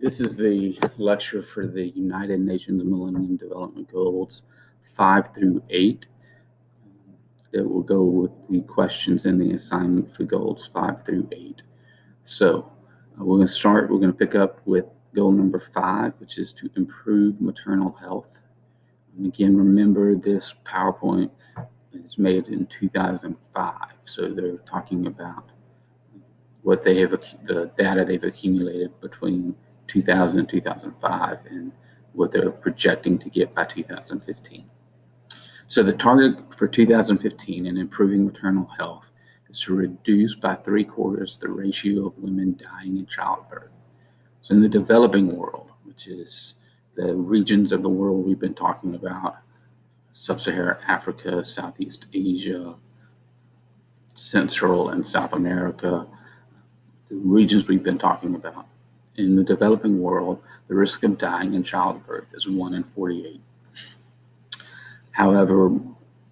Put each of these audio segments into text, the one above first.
This is the lecture for the United Nations Millennium Development Goals 5 through 8. It will go with the questions and the assignment for goals 5 through 8. So we're going to pick up with goal number 5, which is to improve maternal health. And again, remember this PowerPoint is made in 2005. So they're talking about what they have, the data they've accumulated between 2000 and 2005 and what they're projecting to get by 2015. So the target for 2015 in improving maternal health is to reduce by 3/4 the ratio of women dying in childbirth. So in the developing world, which is the regions of the world we've been talking about, Sub-Saharan Africa, Southeast Asia, Central and South America, the regions we've been talking about. In the developing world, the risk of dying in childbirth is 1 in 48. However,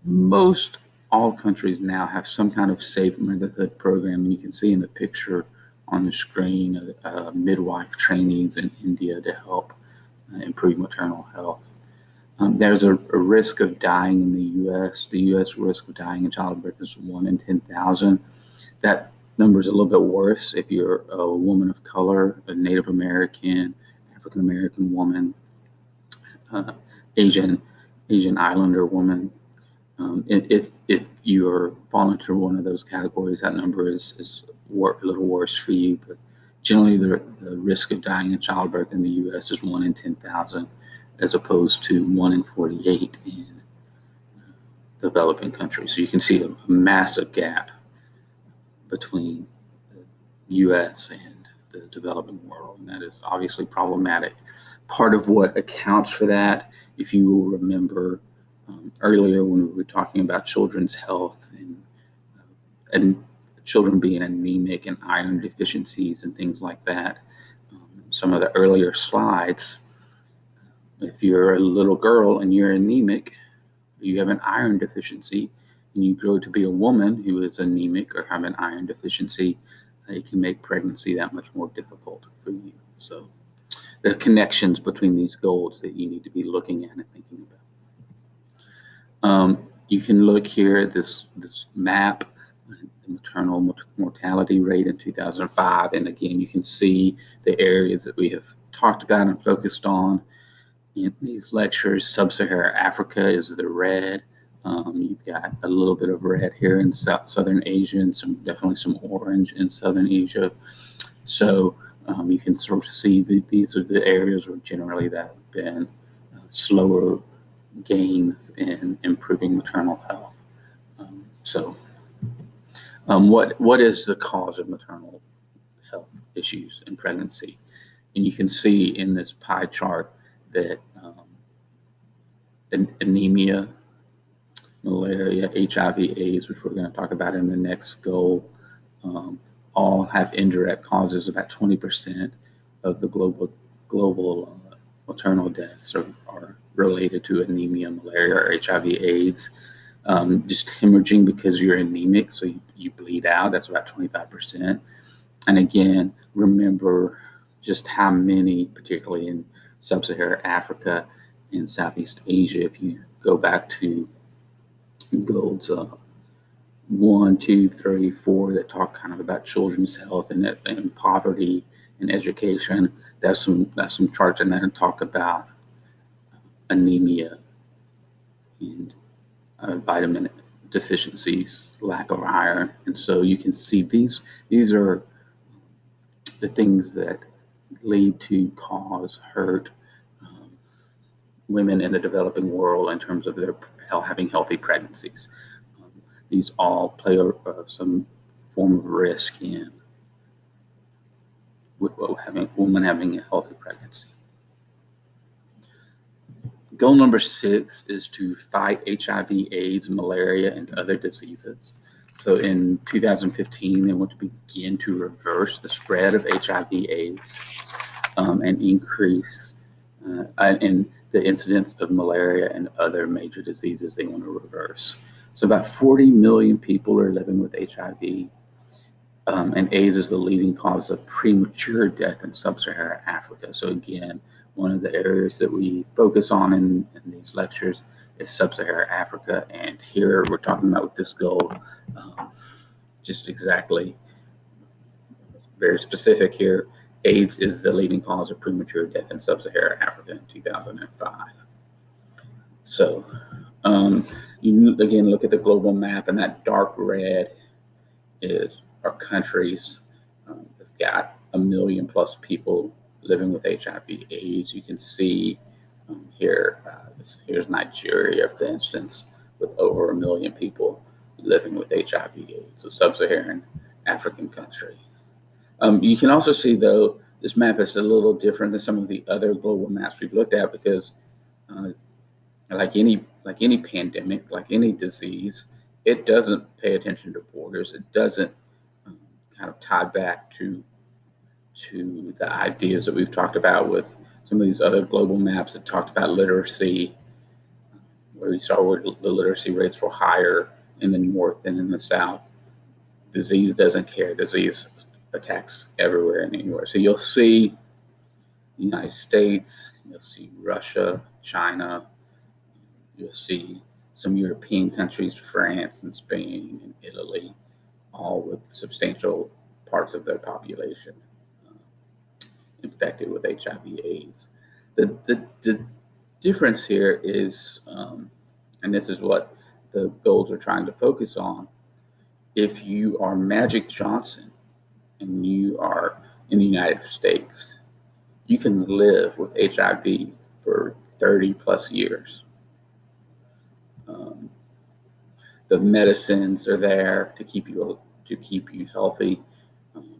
most all countries now have some kind of safe motherhood program, and you can see in the picture on the screen midwife trainees in India to help improve maternal health. There's a risk of dying in the U.S. The U.S. risk of dying in childbirth is 1 in 10,000. That number is a little bit worse if you're a woman of color, a Native American, African American woman, Asian Islander woman. If you fall into one of those categories, that number is a little worse for you. But generally, the risk of dying in childbirth in the U.S. is 1 in 10,000, as opposed to 1 in 48 in developing countries. So you can see a massive gap between the U.S. and the developing world, and that is obviously problematic. Part of what accounts for that, if you will remember earlier when we were talking about children's health and children being anemic and iron deficiencies and things like that, some of the earlier slides, if you're a little girl and you're anemic, you have an iron deficiency, and you grow to be a woman who is anemic or have an iron deficiency, it can make pregnancy that much more difficult for you. So the connections between these goals that you need to be looking at and thinking about. You can look here at this map, the maternal mortality rate in 2005, and again, you can see the areas that we have talked about and focused on in these lectures. Sub-Saharan Africa is the red. You've got a little bit of red here in Southern Asia, and definitely some orange in Southern Asia. So you can sort of see that these are the areas where generally that have been slower gains in improving maternal health. What is the cause of maternal health issues in pregnancy? And you can see in this pie chart that anemia, malaria, HIV/AIDS, which we're going to talk about in the next goal, all have indirect causes. About 20% of the global maternal deaths are related to anemia, malaria, or HIV/AIDS. Just hemorrhaging because you're anemic, so you bleed out, that's about 25%. And again, remember just how many, particularly in Sub-Saharan Africa and Southeast Asia, if you go back to goals 1, 2, 3, 4 that talk kind of about children's health and poverty and education. There's some charts in there that talk about anemia and vitamin deficiencies, lack of iron. And so you can see these are the things that lead to hurt women in the developing world in terms of their having healthy pregnancies. These all play some form of risk in women having a healthy pregnancy. Goal number 6 is to fight HIV/AIDS, malaria, and other diseases. So in 2015, they want to begin to reverse the spread of HIV/AIDS and increase in the incidence of malaria and other major diseases they want to reverse. So about 40 million people are living with HIV. And AIDS is the leading cause of premature death in sub-Saharan Africa. So again, one of the areas that we focus on in these lectures is sub-Saharan Africa. And here we're talking about with this goal, just exactly very specific here. AIDS is the leading cause of premature death in sub-Saharan Africa in 2005. So you again look at the global map, and that dark red is our countries that's got 1 million plus people living with HIV/AIDS. You can see here, here's Nigeria, for instance, with over 1 million people living with HIV/AIDS, a sub-Saharan African country. You can also see, though, this map is a little different than some of the other global maps we've looked at because, like any pandemic, like any disease, it doesn't pay attention to borders. It doesn't kind of tie back to the ideas that we've talked about with some of these other global maps that talked about literacy, where we saw where the literacy rates were higher in the north than in the south. Disease doesn't care. Disease attacks everywhere and anywhere. So you'll see the United States, you'll see Russia, China, you'll see some European countries, France and Spain and Italy, all with substantial parts of their population infected with HIV/AIDS. The difference here is, and this is what the goals are trying to focus on, if you are Magic Johnson and you are in the United States, you can live with HIV for 30 plus years. The medicines are there to keep you healthy.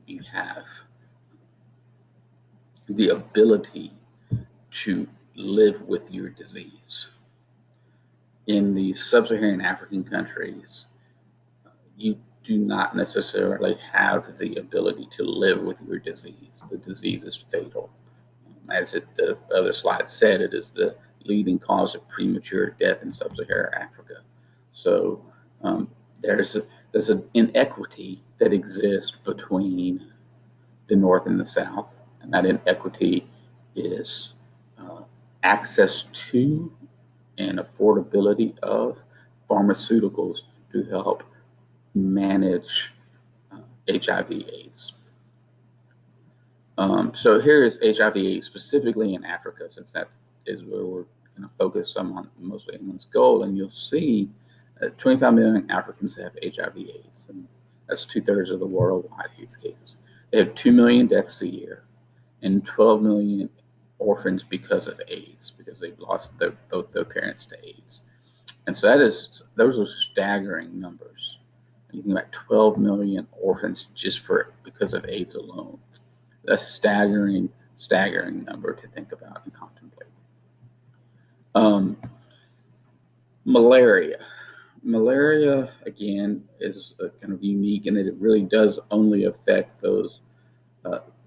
You have the ability to live with your disease. In the sub-Saharan African countries, you do not necessarily have the ability to live with your disease. The disease is fatal. As the other slide said, it is the leading cause of premature death in sub-Saharan Africa. So there's an inequity that exists between the North and the South, and that inequity is access to and affordability of pharmaceuticals to help manage HIV/AIDS. So here is HIV/AIDS specifically in Africa, since that is where we're going to focus some on mostly in this goal. And you'll see 25 million Africans have HIV/AIDS, and that's 2/3 of the worldwide AIDS cases. They have 2 million deaths a year, and 12 million orphans because of AIDS, because they've lost both their parents to AIDS. And so those are staggering numbers. You think about 12 million orphans just because of AIDS alone. That's staggering number to think about and contemplate. Malaria, again, is kind of unique in that it really does only affect those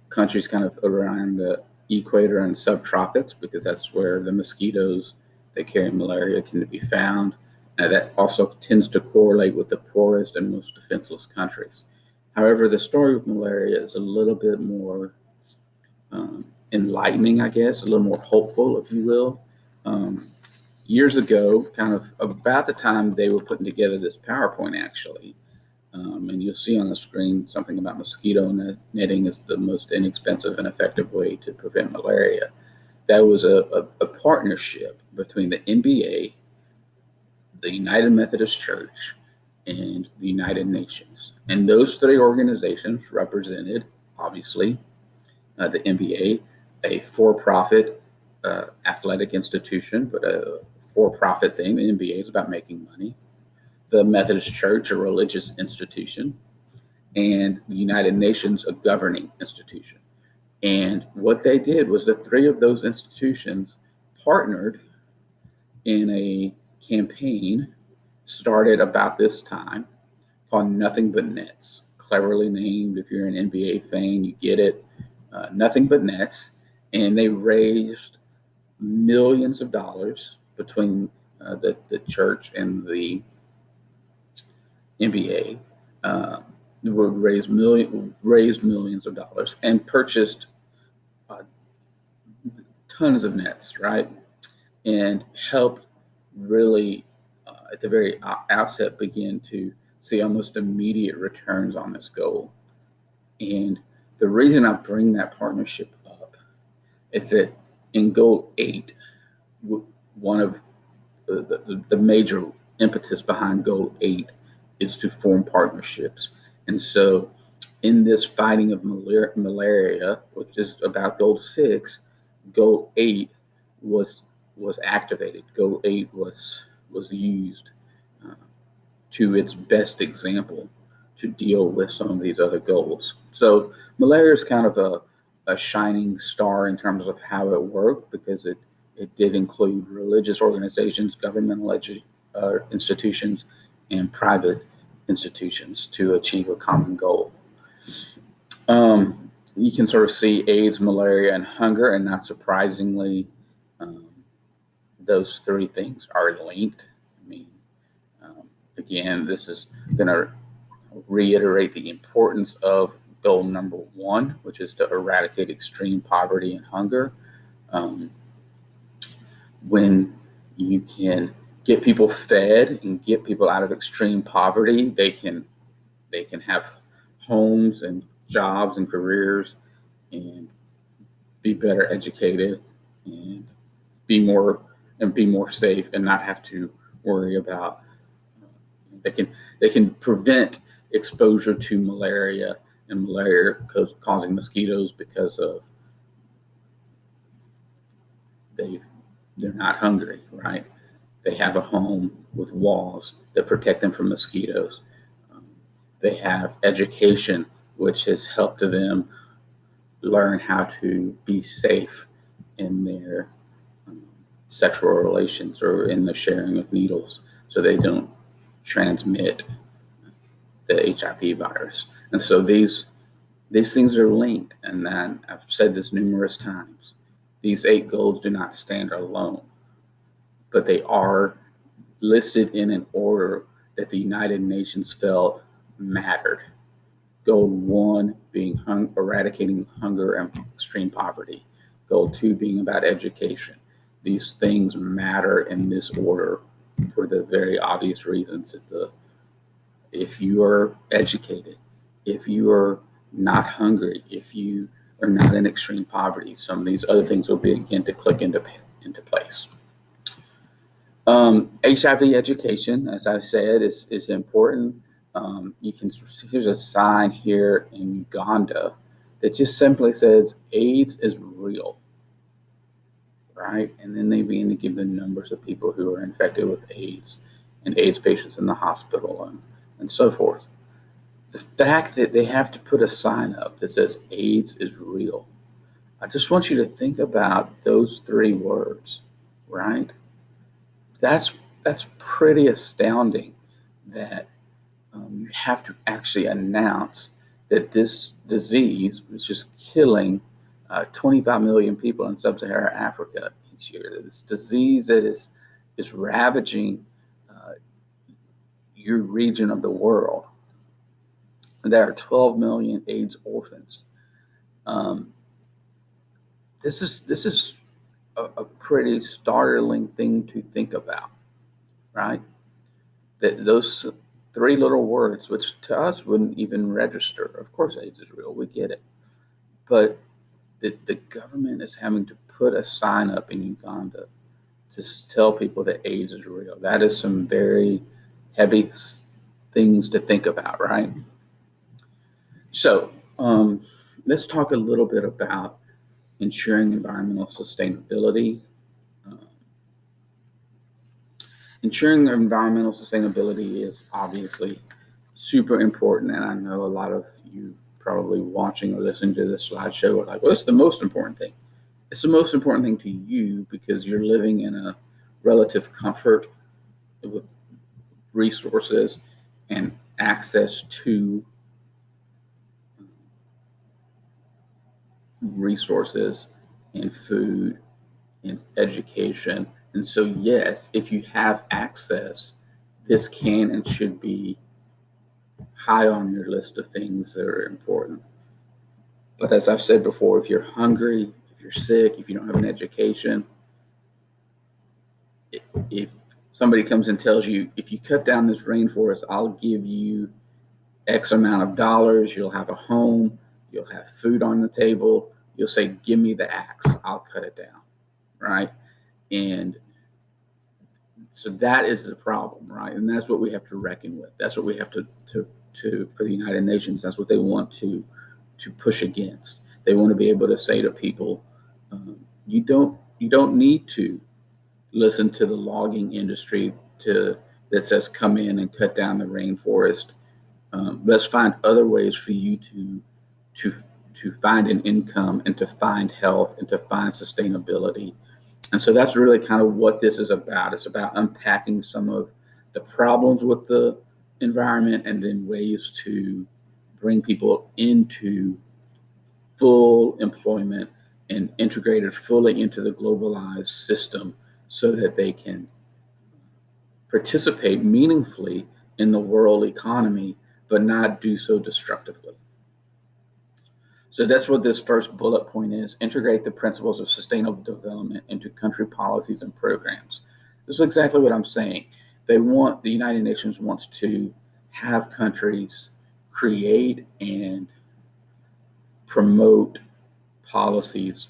countries kind of around the equator and subtropics, because that's where the mosquitoes that carry malaria tend to be found. That also tends to correlate with the poorest and most defenseless countries. However, the story of malaria is a little bit more enlightening, I guess, a little more hopeful, if you will. Years ago, kind of about the time they were putting together this PowerPoint, actually, and you'll see on the screen something about mosquito netting is the most inexpensive and effective way to prevent malaria. That was a partnership between the NBA, the United Methodist Church, and the United Nations. And those three organizations represented, obviously, the NBA, a for-profit athletic institution, but a for-profit thing. The NBA is about making money. The Methodist Church, a religious institution, and the United Nations, a governing institution. And what they did was the three of those institutions partnered in a campaign started about this time called Nothing But Nets. Cleverly named. If you're an NBA fan, you get it. Nothing But Nets. And they raised millions of dollars between the church and the NBA raised millions of dollars and purchased uh, tons of nets, right? And helped really, at the very outset, begin to see almost immediate returns on this goal. And the reason I bring that partnership up is that in Goal 8, one of the major impetus behind Goal 8 is to form partnerships. And so, in this fighting of malaria, which is about Goal 6, Goal 8 was activated. Goal 8 was used uh, to its best example to deal with some of these other goals. So malaria is kind of a shining star in terms of how it worked, because it did include religious organizations, governmental institutions, and private institutions to achieve a common goal. You can sort of see AIDS, malaria, and hunger, and not surprisingly, um, those three things are linked. I mean, again, this is going to reiterate the importance of goal number 1, which is to eradicate extreme poverty and hunger. Um, when you can get people fed and get people out of extreme poverty, they can have homes and jobs and careers and be better educated and be more safe and not have to worry about. They can prevent exposure to malaria and malaria causing mosquitoes because of they're not hungry, right? They have a home with walls that protect them from mosquitoes. Um, they have education, which has helped them learn how to be safe in their sexual relations or in the sharing of needles, so they don't transmit the HIV virus. And so these things are linked. And then I've said this numerous times. These 8 goals do not stand alone, but they are listed in an order that the United Nations felt mattered. Goal 1 being eradicating hunger and extreme poverty. Goal 2 being about education. These things matter in this order for the very obvious reasons that if you are educated, if you are not hungry, if you are not in extreme poverty, some of these other things will begin to click into place. HIV education, as I said, is important. Here's a sign here in Uganda that just simply says AIDS is real, right? And then they begin to give the numbers of people who are infected with AIDS and AIDS patients in the hospital and so forth. The fact that they have to put a sign up that says AIDS is real, I just want you to think about those 3 words, right? That's pretty astounding that you have to actually announce that this disease, which is killing 25 million people in sub-Saharan Africa each year, this disease that is ravaging your region of the world. There are 12 million AIDS orphans. This is a pretty startling thing to think about, right? That those 3 little words, which to us wouldn't even register. Of course, AIDS is real. We get it. But the government is having to put a sign up in Uganda to tell people that AIDS is real. That is some very heavy things to think about, right? So let's talk a little bit about ensuring environmental sustainability. Ensuring environmental sustainability is obviously super important, and I know a lot of you probably watching or listening to this slideshow are like, well, it's the most important thing. It's the most important thing to you because you're living in a relative comfort with resources and access to resources and food and education. And so, yes, if you have access, this can and should be high on your list of things that are important. But as I've said before, if you're hungry, if you're sick, if you don't have an education, if somebody comes and tells you, if you cut down this rainforest, I'll give you X amount of dollars, you'll have a home, you'll have food on the table, you'll say, give me the axe, I'll cut it down, right? And so that is the problem, right? And that's what we have to reckon with. That's what we have to for the United Nations, that's what they want to push against. They want to be able to say to people, you don't need to listen to the logging industry that says come in and cut down the rainforest. Let's find other ways for you to find an income and to find health and to find sustainability. And so that's really kind of what this is about. It's about unpacking some of the problems with the environment and then ways to bring people into full employment and integrated fully into the globalized system so that they can participate meaningfully in the world economy, but not do so destructively. So that's what this first bullet point is: integrate the principles of sustainable development into country policies and programs. This is exactly what I'm saying. The United Nations wants to have countries create and promote policies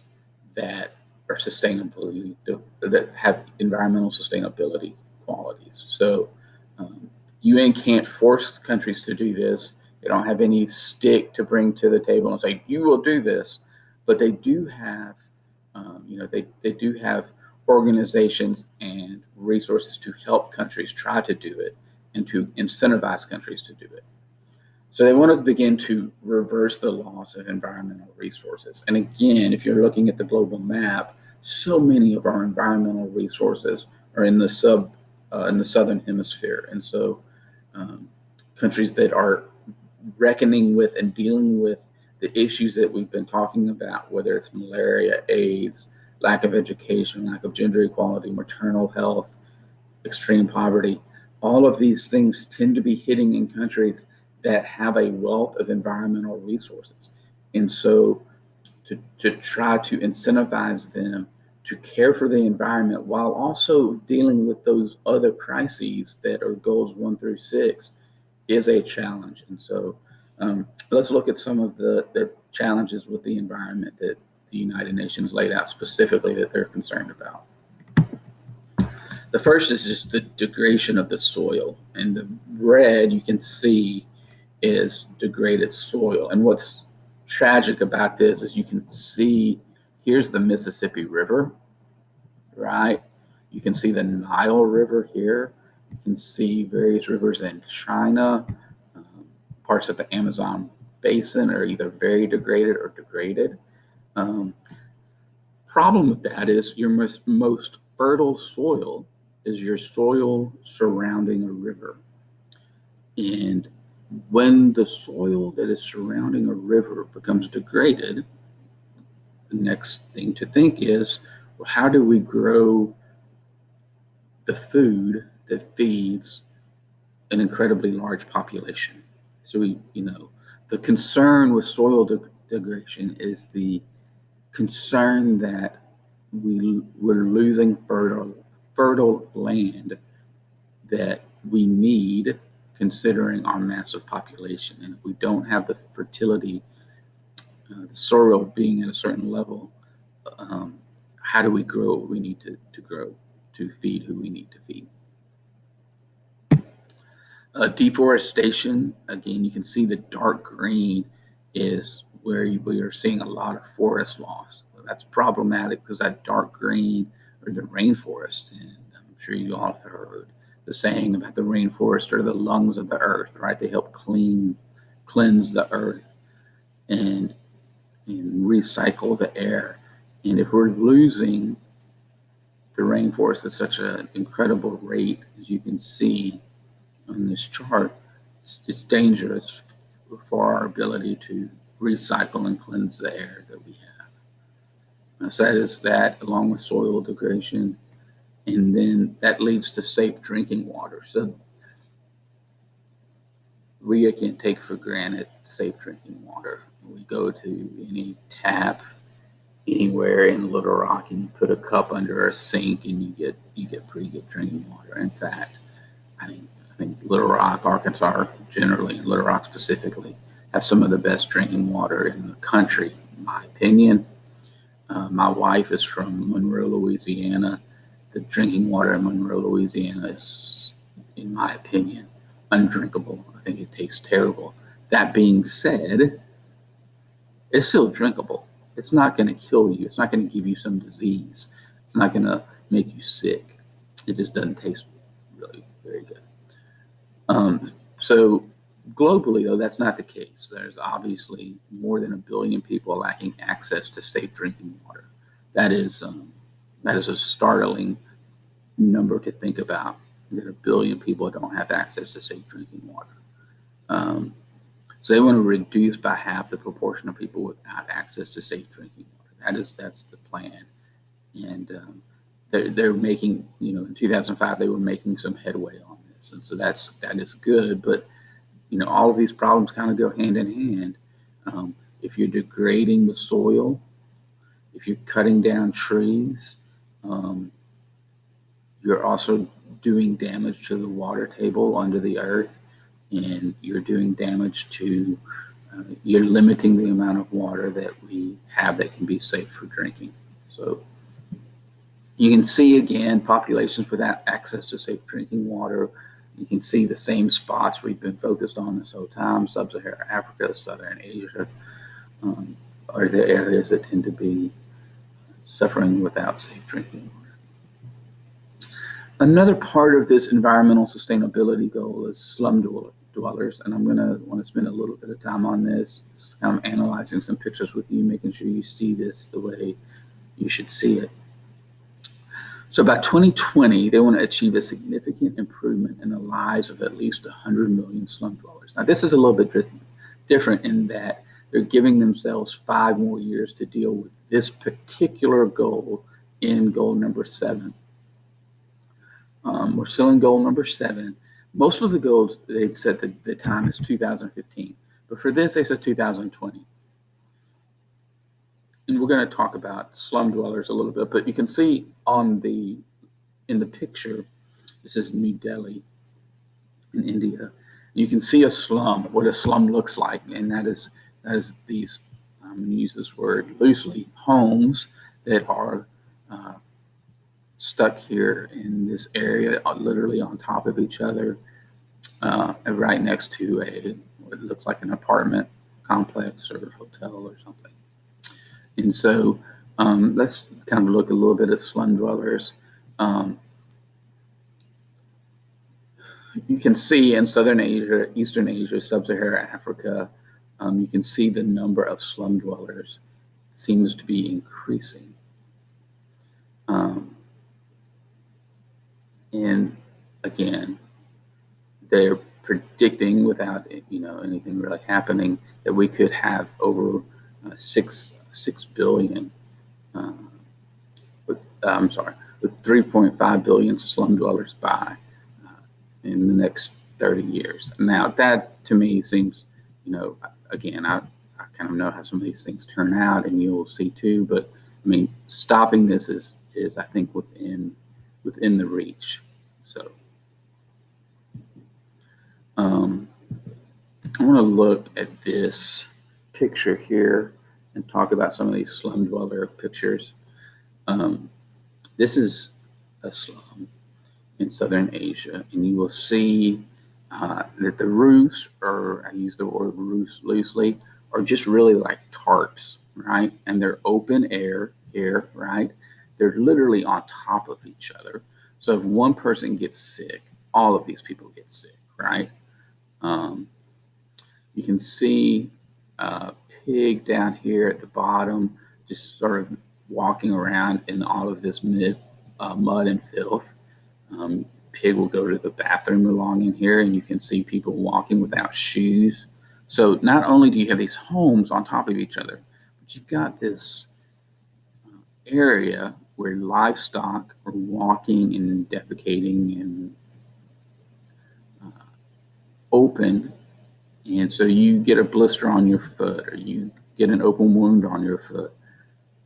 that are sustainability, that have environmental sustainability qualities. So UN can't force countries to do this. They don't have any stick to bring to the table and say, you will do this. But they do have, they do have organizations and resources to help countries try to do it and to incentivize countries to do it. So they want to begin to reverse the loss of environmental resources. And again, if you're looking at the global map, so many of our environmental resources are in the southern hemisphere. And so countries that are reckoning with and dealing with the issues that we've been talking about, whether it's malaria, AIDS, lack of education, lack of gender equality, maternal health, extreme poverty, all of these things tend to be hitting in countries that have a wealth of environmental resources. And so to try to incentivize them to care for the environment while also dealing with those other crises that are goals 1 through 6 is a challenge. And so let's look at some of the challenges with the environment that the United Nations laid out specifically that they're concerned about. The first is just the degradation of the soil. And the red you can see is degraded soil. And what's tragic about this is you can see, here's the Mississippi River, right? You can see the Nile River here. You can see various rivers in China. Parts of the Amazon basin are either very degraded or degraded. Problem with that is your most fertile soil is your soil surrounding a river. And when the soil that is surrounding a river becomes degraded, the next thing to think is, well, how do we grow the food that feeds an incredibly large population? So the concern with soil degradation is the concern that we're losing fertile land that we need considering our massive population. And if we don't have the fertility, the soil being at a certain level, how do we grow what we need to grow to feed who we need to feed? Deforestation, again, you can see the dark green is where we are seeing a lot of forest loss. That's problematic because that dark green are the rainforest. And I'm sure you all have heard the saying about the rainforest are the lungs of the earth, right? They help cleanse the earth and recycle the air. And if we're losing the rainforest at such an incredible rate, as you can see on this chart, it's dangerous for our ability to recycle and cleanse the air that we have. So that is that, along with soil degradation, and then that leads to safe drinking water. So we can't take for granted safe drinking water. We go to any tap anywhere in Little Rock and you put a cup under a sink and you get pretty good drinking water. In fact, I think Little Rock, Arkansas, generally, and Little Rock specifically, has some of the best drinking water in the country, in my opinion. My wife is from Monroe, Louisiana. The drinking water in Monroe, Louisiana is, in my opinion, undrinkable. I think it tastes terrible. That being said, it's still drinkable. It's not going to kill you. It's not going to give you some disease. It's not going to make you sick. It just doesn't taste really very good. So globally, though, that's not the case. There's obviously more than 1 billion people lacking access to safe drinking water. That is a startling number to think about, that 1 billion people don't have access to safe drinking water. So they want to reduce by half the proportion of people without access to safe drinking water. That's the plan, and they're making, in 2005 they were making some headway on this, and so that is good. But all of these problems kind of go hand in hand. If you're degrading the soil, if you're cutting down trees, you're also doing damage to the water table under the earth, and you're doing damage to, you're limiting the amount of water that we have that can be safe for drinking. So you can see, again, populations without access to safe drinking water. You can see the same spots we've been focused on this whole time. Sub-Saharan Africa, Southern Asia are the areas that tend to be suffering without safe drinking water. Another part of this environmental sustainability goal is slum dwellers, and I'm going to want to spend a little bit of time on this, just kind of analyzing some pictures with you, making sure you see this the way you should see it. So by 2020, they want to achieve a significant improvement in the lives of at least 100 million slum dwellers. Now, this is a little bit different in that they're giving themselves 5 more years to deal with this particular goal in goal number 7. We're still in goal number 7. Most of the goals, they'd said that the time is 2015. But for this, they said 2020. And we're going to talk about slum dwellers a little bit, but you can see in the picture, this is New Delhi in India. You can see a slum, what a slum looks like, and that is these, I'm going to use this word loosely, homes that are stuck here in this area, literally on top of each other, right next to what looks like an apartment complex or hotel or something. And so let's kind of look a little bit at slum dwellers. You can see in Southern Asia, Eastern Asia, Sub-Saharan Africa, you can see the number of slum dwellers seems to be increasing. And again, they're predicting, without anything really happening, that we could have over 6 billion. With 3.5 billion slum dwellers by in the next 30 years. Now, that to me seems, again, I kind of know how some of these things turn out, and you'll see too. But I mean, stopping this is I think within the reach. So I want to look at this picture here and talk about some of these slum dweller pictures. This is a slum in Southern Asia, and you will see that the roofs, or I use the word roofs loosely, are just really like tarps, right? And they're open air here, right? They're literally on top of each other. So if one person gets sick, all of these people get sick, right? You can see a pig down here at the bottom, just sort of walking around in all of this mud and filth. Pig will go to the bathroom along in here, and you can see people walking without shoes. So not only do you have these homes on top of each other, but you've got this area where livestock are walking and defecating and open And so you get a blister on your foot, or you get an open wound on your foot.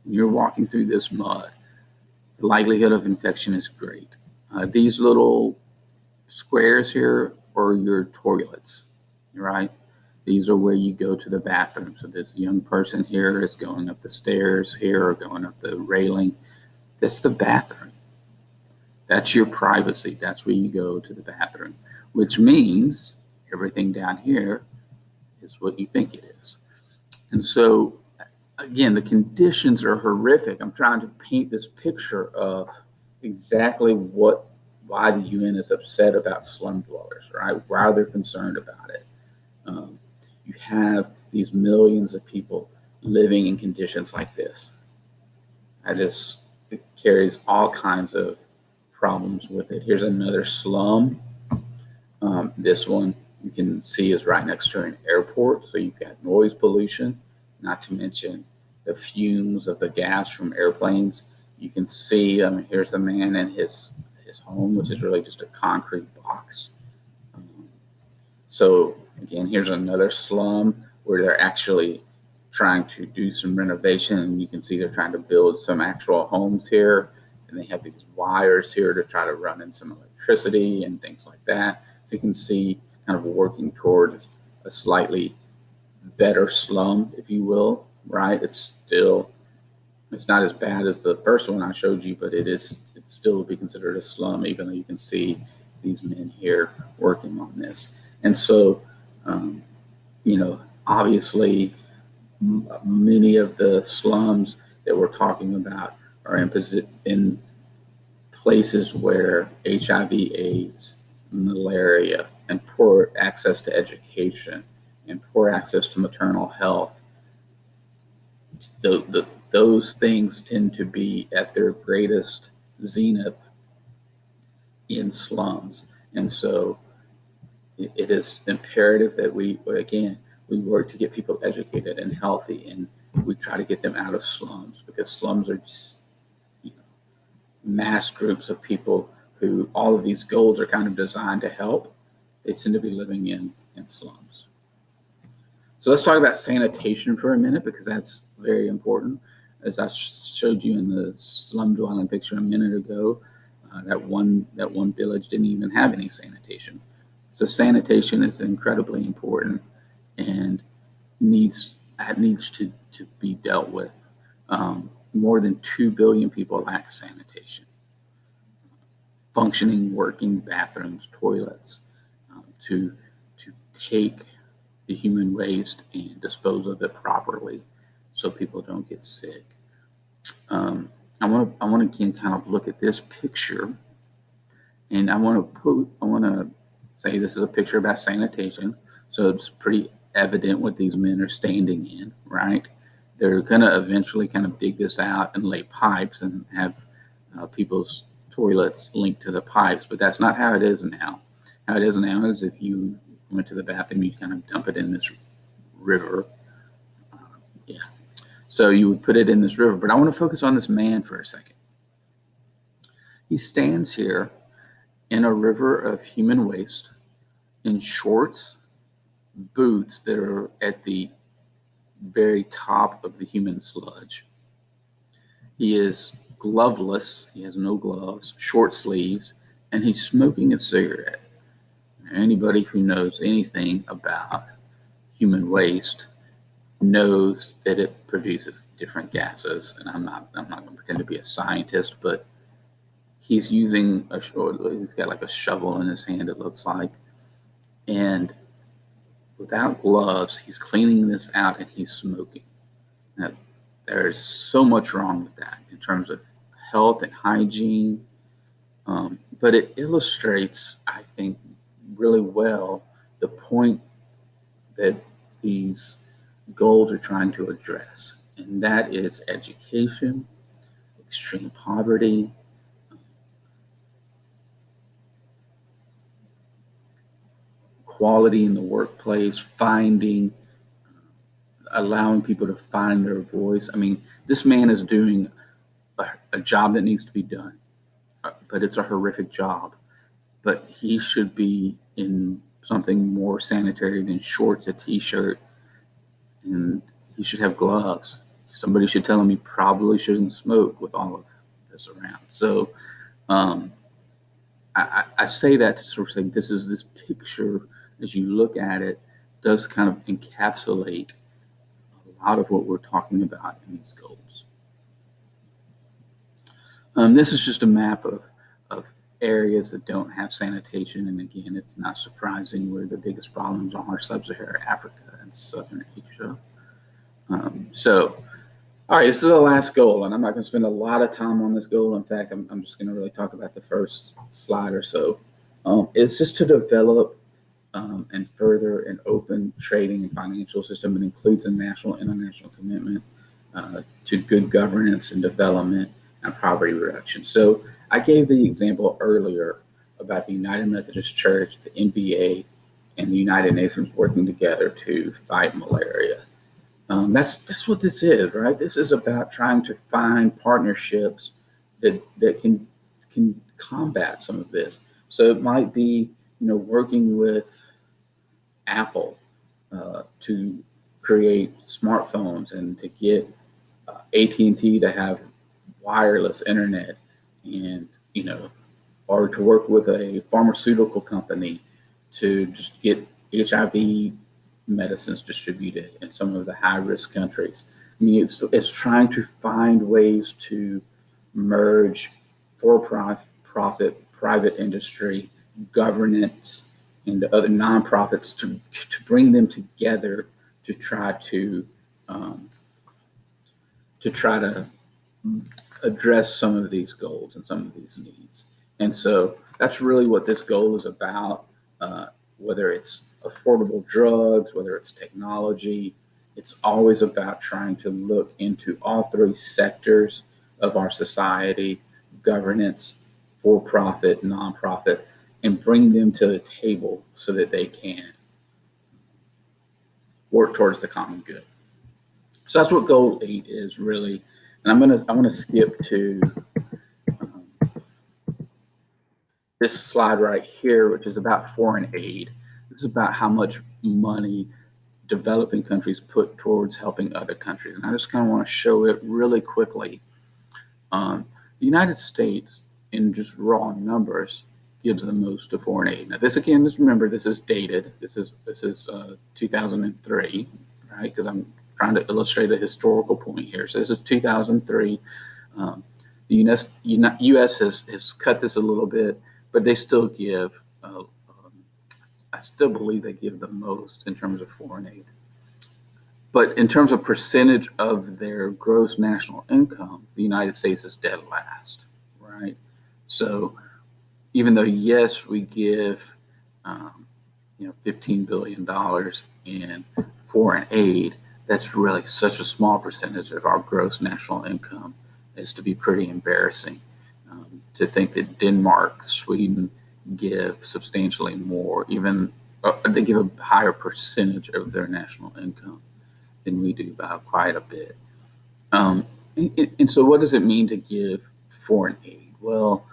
You're walking through this mud. The likelihood of infection is great. These little squares here are your toilets, right? These are where you go to the bathroom. So this young person here is going up the stairs here or going up the railing. That's the bathroom. That's your privacy. That's where you go to the bathroom, which means everything down here is what you think it is. And so, again, the conditions are horrific. I'm trying to paint this picture of exactly why the UN is upset about slum dwellers, right? Why they're concerned about it. You have these millions of people living in conditions like this. It carries all kinds of problems with it. Here's another slum. This one you can see is right next to an airport, so you've got noise pollution, not to mention the fumes of the gas from airplanes. You can see, here's the man in his home, which is really just a concrete box. So again, here's another slum where they're actually trying to do some renovation, and you can see they're trying to build some actual homes here, and they have these wires here to try to run in some electricity and things like that. So you can see kind of working towards a slightly better slum, if you will, right? It's not as bad as the first one I showed you, but it's still be considered a slum, even though you can see these men here working on this. And so, obviously, many of the slums that we're talking about are in places where HIV/AIDS, malaria, and poor access to education and poor access to maternal health. Those things tend to be at their greatest zenith in slums. And so it is imperative that we work to get people educated and healthy, and we try to get them out of slums, because slums are just mass groups of people who all of these goals are kind of designed to help. They tend to be living in slums. So let's talk about sanitation for a minute, because that's very important. As I showed you in the slum dwelling picture a minute ago, that one village didn't even have any sanitation. So sanitation is incredibly important and needs to be dealt with. More than 2 billion people lack sanitation. Functioning, working bathrooms, toilets, to take the human waste and dispose of it properly, so people don't get sick. I want to again kind of look at this picture, and I want to say this is a picture about sanitation. So it's pretty evident what these men are standing in, right? They're going to eventually kind of dig this out and lay pipes and have people's toilets linked to the pipes, but that's not how it is now. How it is now is if you went to the bathroom, you kind of dump it in this river. So you would put it in this river, but I want to focus on this man for a second. He stands here in a river of human waste in shorts, boots that are at the very top of the human sludge. He is gloveless, he has no gloves, short sleeves, and he's smoking a cigarette. Anybody who knows anything about human waste knows that it produces different gases, and I'm not going to pretend to be a scientist, but he's he's got like a shovel in his hand, it looks like, and without gloves, he's cleaning this out and he's smoking. Now, there's so much wrong with that in terms of health and hygiene, but it illustrates, I think, really well the point that these goals are trying to address, and that is education, extreme poverty, quality in the workplace, allowing people to find their voice. I mean, this man is doing a job that needs to be done, but it's a horrific job. But he should be in something more sanitary than shorts, a t-shirt, and he should have gloves. Somebody should tell him he probably shouldn't smoke with all of this around. So I say that to sort of say this picture, as you look at it, does kind of encapsulate a lot of what we're talking about in these goals. This is just a map of areas that don't have sanitation, and again, it's not surprising where the biggest problems are: sub-Saharan Africa and Southern Asia. All right, this is the last goal, and I'm not going to spend a lot of time on this goal. In fact, I'm just going to really talk about the first slide or so. It's just to develop and further an open trading and financial system. It includes a national and international commitment to good governance and development and poverty reduction. So I gave the example earlier about the United Methodist Church, the NBA, and the United Nations working together to fight malaria. That's what this is, right? This is about trying to find partnerships that can combat some of this. So it might be, working with Apple to create smartphones and to get AT&T to have wireless internet, and or to work with a pharmaceutical company to just get HIV medicines distributed in some of the high-risk countries. I mean, it's trying to find ways to merge for-profit, private industry, governance, and other nonprofits to bring them together to try to address some of these goals and some of these needs. And so that's really what this goal is about, whether it's affordable drugs, whether it's technology. It's always about trying to look into all three sectors of our society: governance, for-profit, nonprofit, and bring them to the table so that they can work towards the common good. So that's what goal 8 is really. And I'm gonna skip to this slide right here, which is about foreign aid. This is about how much money developing countries put towards helping other countries. And I just kind of want to show it really quickly. The United States, in just raw numbers, gives the most to foreign aid. Now, this again, just remember, this is dated. This is 2003, right? Because I'm trying to illustrate a historical point here. So this is 2003. The U.S. has cut this a little bit, but they still give. I still believe they give the most in terms of foreign aid. But in terms of percentage of their gross national income, the United States is dead last, right? So even though, yes, we give, $15 billion in foreign aid, that's really such a small percentage of our gross national income as to be pretty embarrassing. To think that Denmark, Sweden give substantially more, even they give a higher percentage of their national income than we do by quite a bit. And so what does it mean to give foreign aid? Well,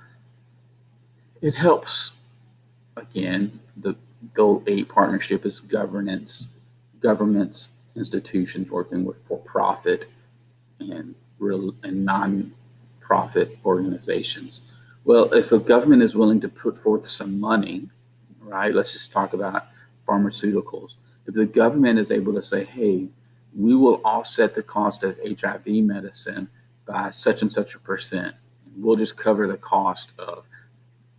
it helps, again, the Goal 8 partnership is governments, institutions working with for-profit and non-profit organizations. Well, if a government is willing to put forth some money, right, let's just talk about pharmaceuticals. If the government is able to say, hey, we will offset the cost of HIV medicine by such and such a percent, we'll just cover the cost of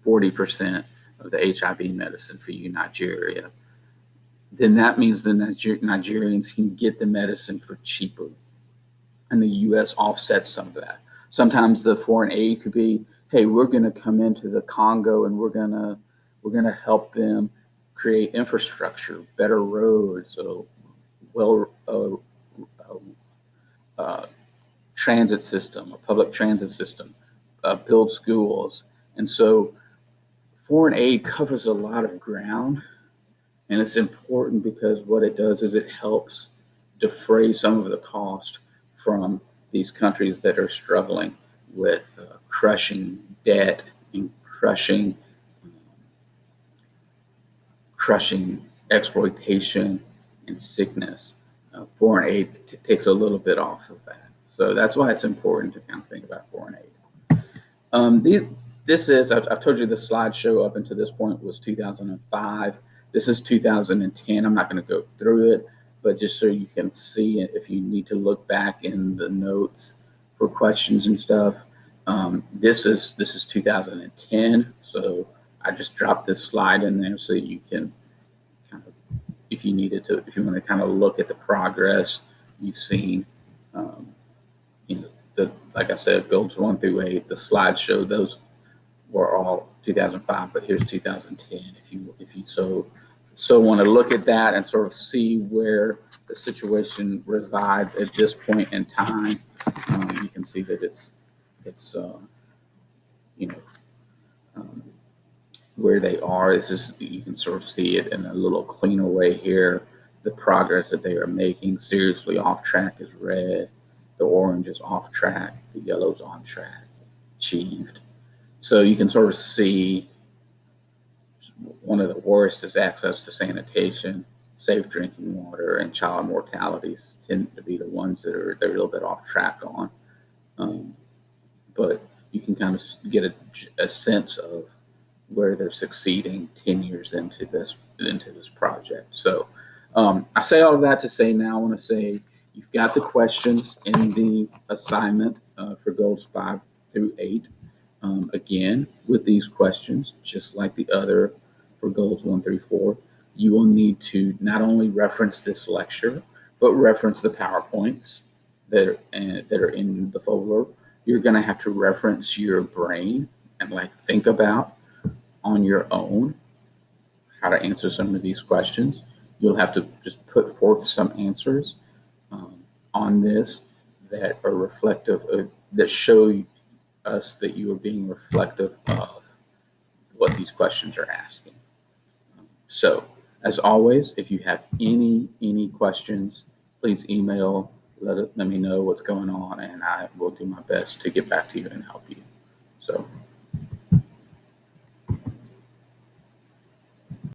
40% of the HIV medicine for you, Nigeria, then that means the Nigerians can get the medicine for cheaper. And the U.S. offsets some of that. Sometimes the foreign aid could be, hey, we're going to come into the Congo and we're going to help them create infrastructure, better roads, transit system, a public transit system, build schools. And so foreign aid covers a lot of ground, and it's important because what it does is it helps defray some of the cost from these countries that are struggling with crushing debt and crushing crushing exploitation and sickness. Foreign aid takes a little bit off of that. So that's why it's important to kind of think about foreign aid. I've told you the slideshow up until this point was 2005. This is 2010. I'm not going to go through it, but just so you can see it, if you need to look back in the notes for questions and stuff. This is 2010. So I just dropped this slide in there so you can kind of, if you want to kind of look at the progress you've seen, like I said, goals 1 through 8, the slideshow, those were all 2005, but here's 2010. If you so want to look at that and sort of see where the situation resides at this point in time, you can see that it's where they are. You can sort of see it in a little cleaner way here. The progress that they are making. Seriously off track is red. The orange is off track. The yellow's on track. Achieved. So you can sort of see one of the worst is access to sanitation, safe drinking water, and child mortalities tend to be the ones they're a little bit off track on. But you can kind of get a sense of where they're succeeding 10 years into this project. So I say all of that to say, now I want to say you've got the questions in the assignment for goals 5 through 8. Again, with these questions, just like the other for goals 1 through 4, you will need to not only reference this lecture, but reference the PowerPoints that are in the folder. You're going to have to reference your brain and think about on your own how to answer some of these questions. You'll have to just put forth some answers on this that are reflective of, that show us that you are being reflective of what these questions are asking. So, as always, if you have any questions, please email, let me know what's going on, and I will do my best to get back to you and help you. So